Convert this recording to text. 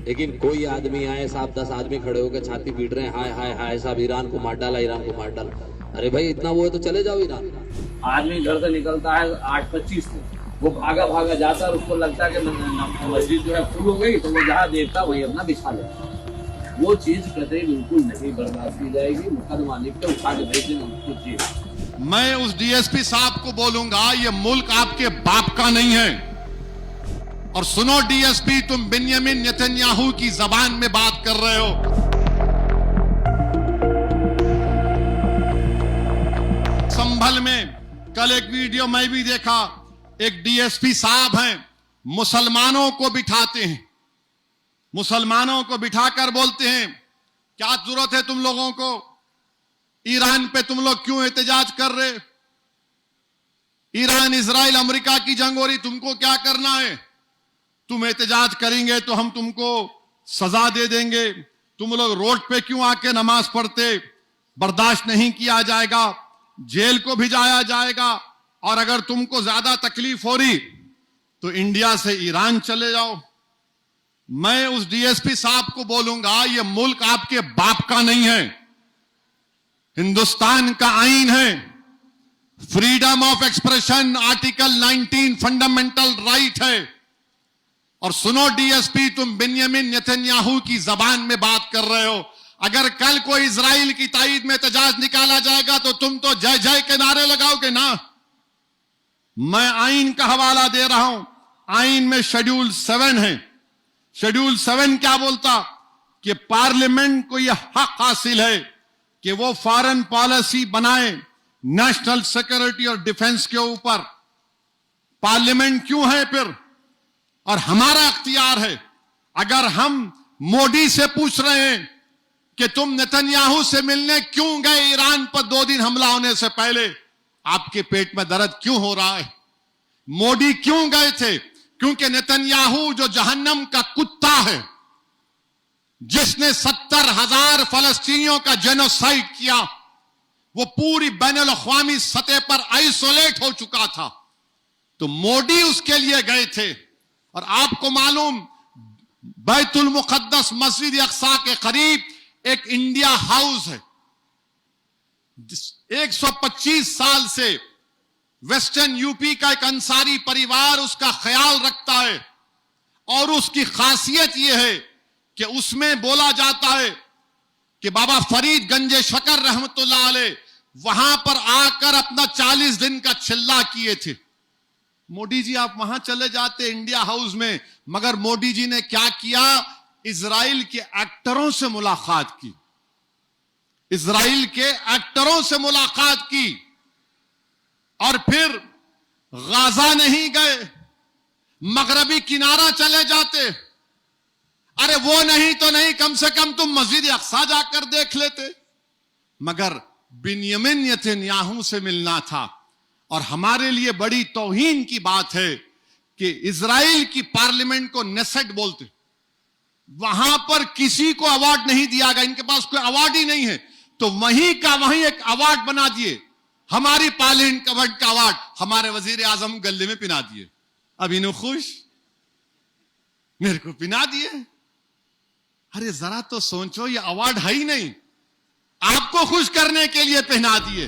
लेकिन कोई आदमी आए साहब, 10 आदमी खड़े होकर छाती पीट रहे हैं, हाय हाय हाय साहब ईरान को मार डाला, ईरान को मार डाला। अरे भाई इतना वो है तो चले जाओ ईरान। आदमी घर से निकलता है 8:25 को, वो भागा भागा जाता है, उसको लगता है कि मस्जिद जो है फुल हो गई, तो वो जहाँ देखता वही अपना बिछा लेता। वो चीज कतई बिल्कुल नहीं बर्दाश्त की जाएगी। मुकदमा लिख के उठा के भेज देना उसको जेल। मैं उस डीएसपी साहब को बोलूंगा, ये मुल्क आपके बाप का नहीं है। और सुनो डीएसपी, तुम बिन्यामिन नेतन्याहू की जबान में बात कर रहे हो। संभल में कल एक वीडियो मैं भी देखा, एक डीएसपी साहब हैं, मुसलमानों को बिठाते हैं, मुसलमानों को बिठाकर बोलते हैं क्या जरूरत है तुम लोगों को, ईरान पे तुम लोग क्यों एहतजाज कर रहे, ईरान इजराइल अमेरिका की जंग हो रही, तुमको क्या करना है, तुम एहतजाज करेंगे तो हम तुमको सजा दे देंगे, तुम लोग रोड पे क्यों आके नमाज पढ़ते, बर्दाश्त नहीं किया जाएगा, जेल को भिजाया जाएगा, और अगर तुमको ज्यादा तकलीफ हो रही तो इंडिया से ईरान चले जाओ। मैं उस डीएसपी साहब को बोलूंगा, ये मुल्क आपके बाप का नहीं है। हिंदुस्तान का आईन है, freedom of expression, article 19 fundamental right है। और सुनो डीएसपी, तुम बिन्यामिन नेतन्याहू की जबान में बात कर रहे हो। अगर कल कोई इजराइल की ताईद में एहतजाज निकाला जाएगा तो तुम तो जय जय के नारे लगाओगे ना। मैं आईन का हवाला दे रहा हूं, आईन में शेड्यूल 7 है। शेड्यूल 7 क्या बोलता कि पार्लियामेंट को यह हक हासिल है कि वो फॉरेन पॉलिसी बनाए नेशनल सिक्योरिटी और डिफेंस के ऊपर। पार्लियामेंट क्यों है फिर, और हमारा अख्तियार है। अगर हम मोदी से पूछ रहे हैं कि तुम नेतन्याहू से मिलने क्यों गए ईरान पर 2 दिन हमला होने से पहले, आपके पेट में दर्द क्यों हो रहा है, मोदी क्यों गए थे, क्योंकि नेतन्याहू जो जहन्नम का कुत्ता है, जिसने 70,000 फलस्तीनियों का जेनोसाइड किया, वो पूरी बैनुल अक़वामी सतह पर आइसोलेट हो चुका था, तो मोदी उसके लिए गए थे। और आपको मालूम, बैतुल मुक़द्दस मस्जिद अक़सा के करीब एक इंडिया हाउस है, 125 साल से वेस्टर्न यूपी का एक अंसारी परिवार उसका ख्याल रखता है। और उसकी खासियत यह है कि उसमें बोला जाता है कि बाबा फरीद गंजे शकर रहमतुल्लाह अलैह वहां पर आकर अपना 40 दिन का चिल्ला किए थे। मोदी जी आप वहां चले जाते इंडिया हाउस में, मगर मोदी जी ने क्या किया, इजराइल के एक्टरों से मुलाकात की, इजराइल के एक्टरों से मुलाकात की। और फिर गाजा नहीं गए, मगरबी किनारा चले जाते। अरे वो नहीं तो नहीं, कम से कम तुम मस्जिद अक़सा जाकर देख लेते। मगर बिन्यामिन नेतन्याहू से मिलना था। और हमारे लिए बड़ी तौहीन की बात है कि इजराइल की पार्लियामेंट को नेसेट बोलते, वहां पर किसी को अवार्ड नहीं दिया गया, इनके पास कोई अवार्ड ही नहीं है, तो वहीं का वहीं एक अवार्ड बना दिए, हमारी पार्लियामेंट का अवार्ड हमारे वजीर आजम गले में पिना दिए। अब इन्हों खुश, मेरे को पिना दिए। अरे जरा तो सोचो, ये अवार्ड है ही नहीं, आपको खुश करने के लिए पहना दिए।